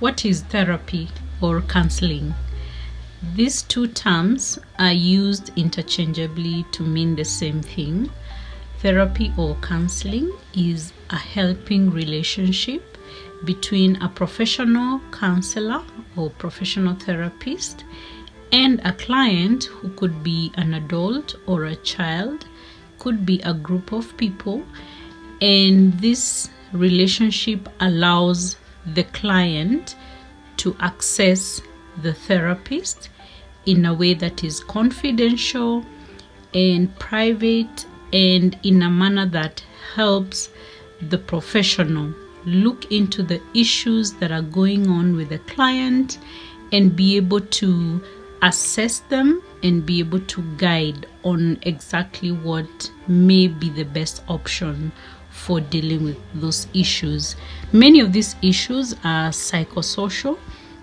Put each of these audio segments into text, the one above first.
What is therapy or counseling? These two terms are used interchangeably to mean the same thing. Therapy or counseling is a helping relationship between a professional counselor or professional therapist and a client, who could be an adult or a child, could be a group of people, and this relationship allows the client to access the therapist in a way that is confidential and private, and in a manner that helps the professional look into the issues that are going on with the client and be able to assess them and be able to guide on exactly what may be the best option for dealing with those issues. Many of these issues are psychosocial,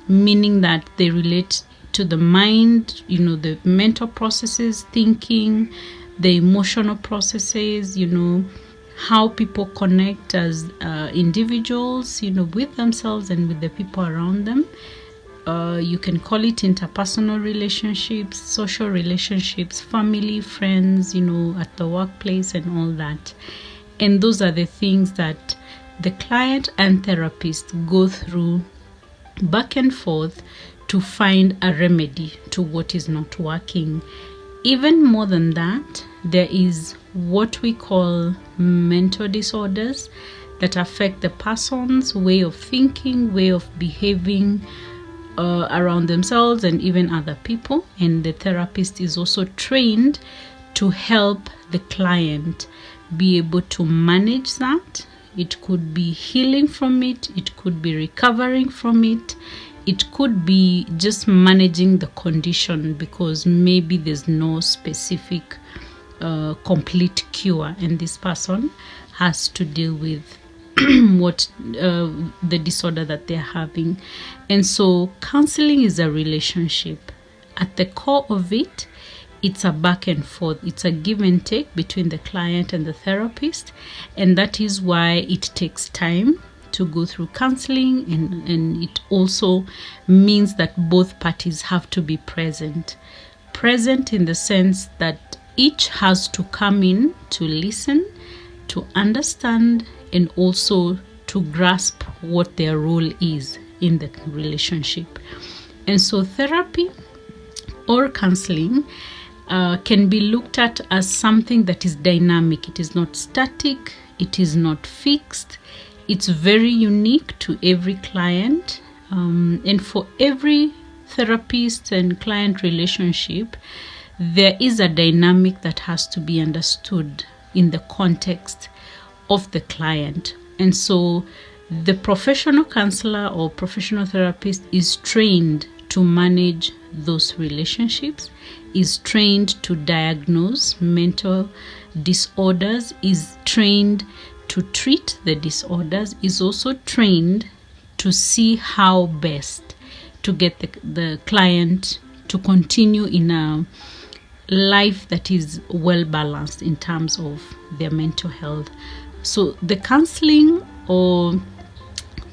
meaning that they relate to the mind, the mental processes, thinking, the emotional processes, how people connect as individuals, with themselves and with the people around them. You can call it interpersonal relationships, social relationships, family, friends, at the workplace and all that. And those are the things that the client and therapist go through back and forth to find a remedy to what is not working. Even more than that, there is what we call mental disorders that affect the person's way of thinking, way of behaving around themselves and even other people. And the therapist is also trained to help the client be able to manage that. It could be healing from it, it could be recovering from it, it could be just managing the condition, because maybe there's no specific complete cure, and this person has to deal with the disorder that they're having. And so counseling is a relationship. At the core of it, it's a back and forth. It's a give and take between the client and the therapist. And that is why it takes time to go through counseling. And it also means that both parties have to be present. Present in the sense that each has to come in to listen, to understand, and also to grasp what their role is in the relationship. And so therapy or counseling can be looked at as something that is dynamic. It is not static. It is not fixed. It's very unique to every client. And for every therapist and client relationship, there is a dynamic that has to be understood in the context of the client. And so the professional counselor or professional therapist is trained to manage those relationships, is trained to diagnose mental disorders, is trained to treat the disorders, is also trained to see how best to get the client to continue in a life that is well balanced in terms of their mental health. So the counseling or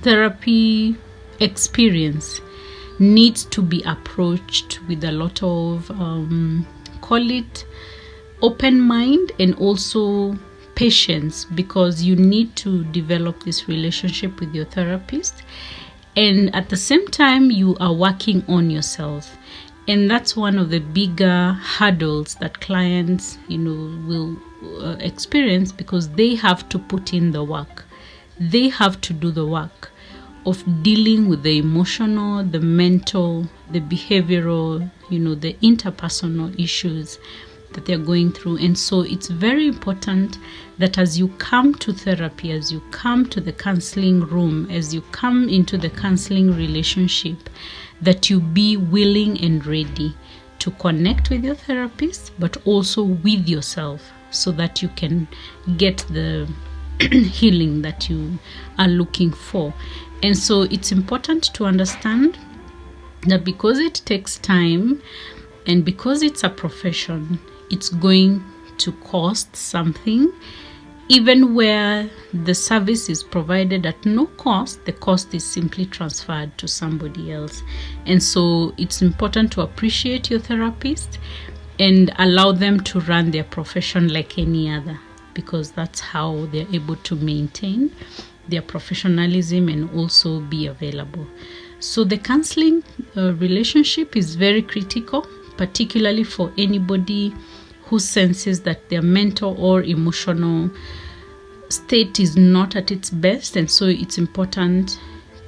therapy experience needs to be approached with a lot of call it open mind and also patience, because you need to develop this relationship with your therapist, and at the same time you are working on yourself. And that's one of the bigger hurdles that clients will experience, because they have to put in the work. They have to do the work of dealing with the emotional, the mental, the behavioral, the interpersonal issues that they're going through. And so it's very important that as you come to therapy, as you come to the counseling room, as you come into the counseling relationship, that you be willing and ready to connect with your therapist, but also with yourself, so that you can get the healing that you are looking for. And so it's important to understand that because it takes time and because it's a profession, it's going to cost something. Even where the service is provided at no cost, the cost is simply transferred to somebody else. And so it's important to appreciate your therapist and allow them to run their profession like any other, because that's how they're able to maintain their professionalism and also be available. So the counseling relationship is very critical, particularly for anybody who senses that their mental or emotional state is not at its best. And so it's important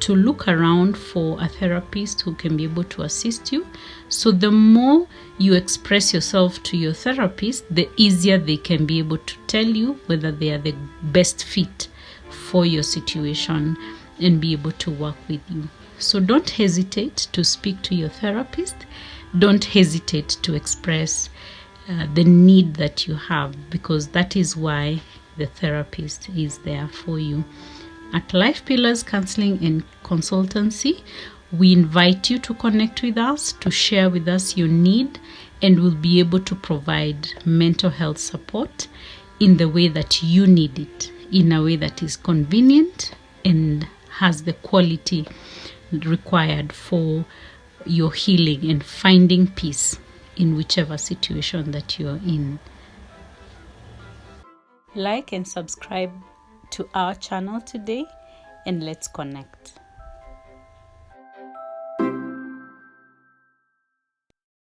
to look around for a therapist who can be able to assist you. So the more you express yourself to your therapist, the easier they can be able to tell you whether they are the best fit for your situation and be able to work with you. So don't hesitate to speak to your therapist. Don't hesitate to express the need that you have, because that is why the therapist is there for you. At Life Pillars Counseling and Consultancy, we invite you to connect with us, to share with us your need, and we'll be able to provide mental health support in the way that you need it, in a way that is convenient and has the quality required for your healing and finding peace in whichever situation that you're in. Like and subscribe to our channel today, and let's connect.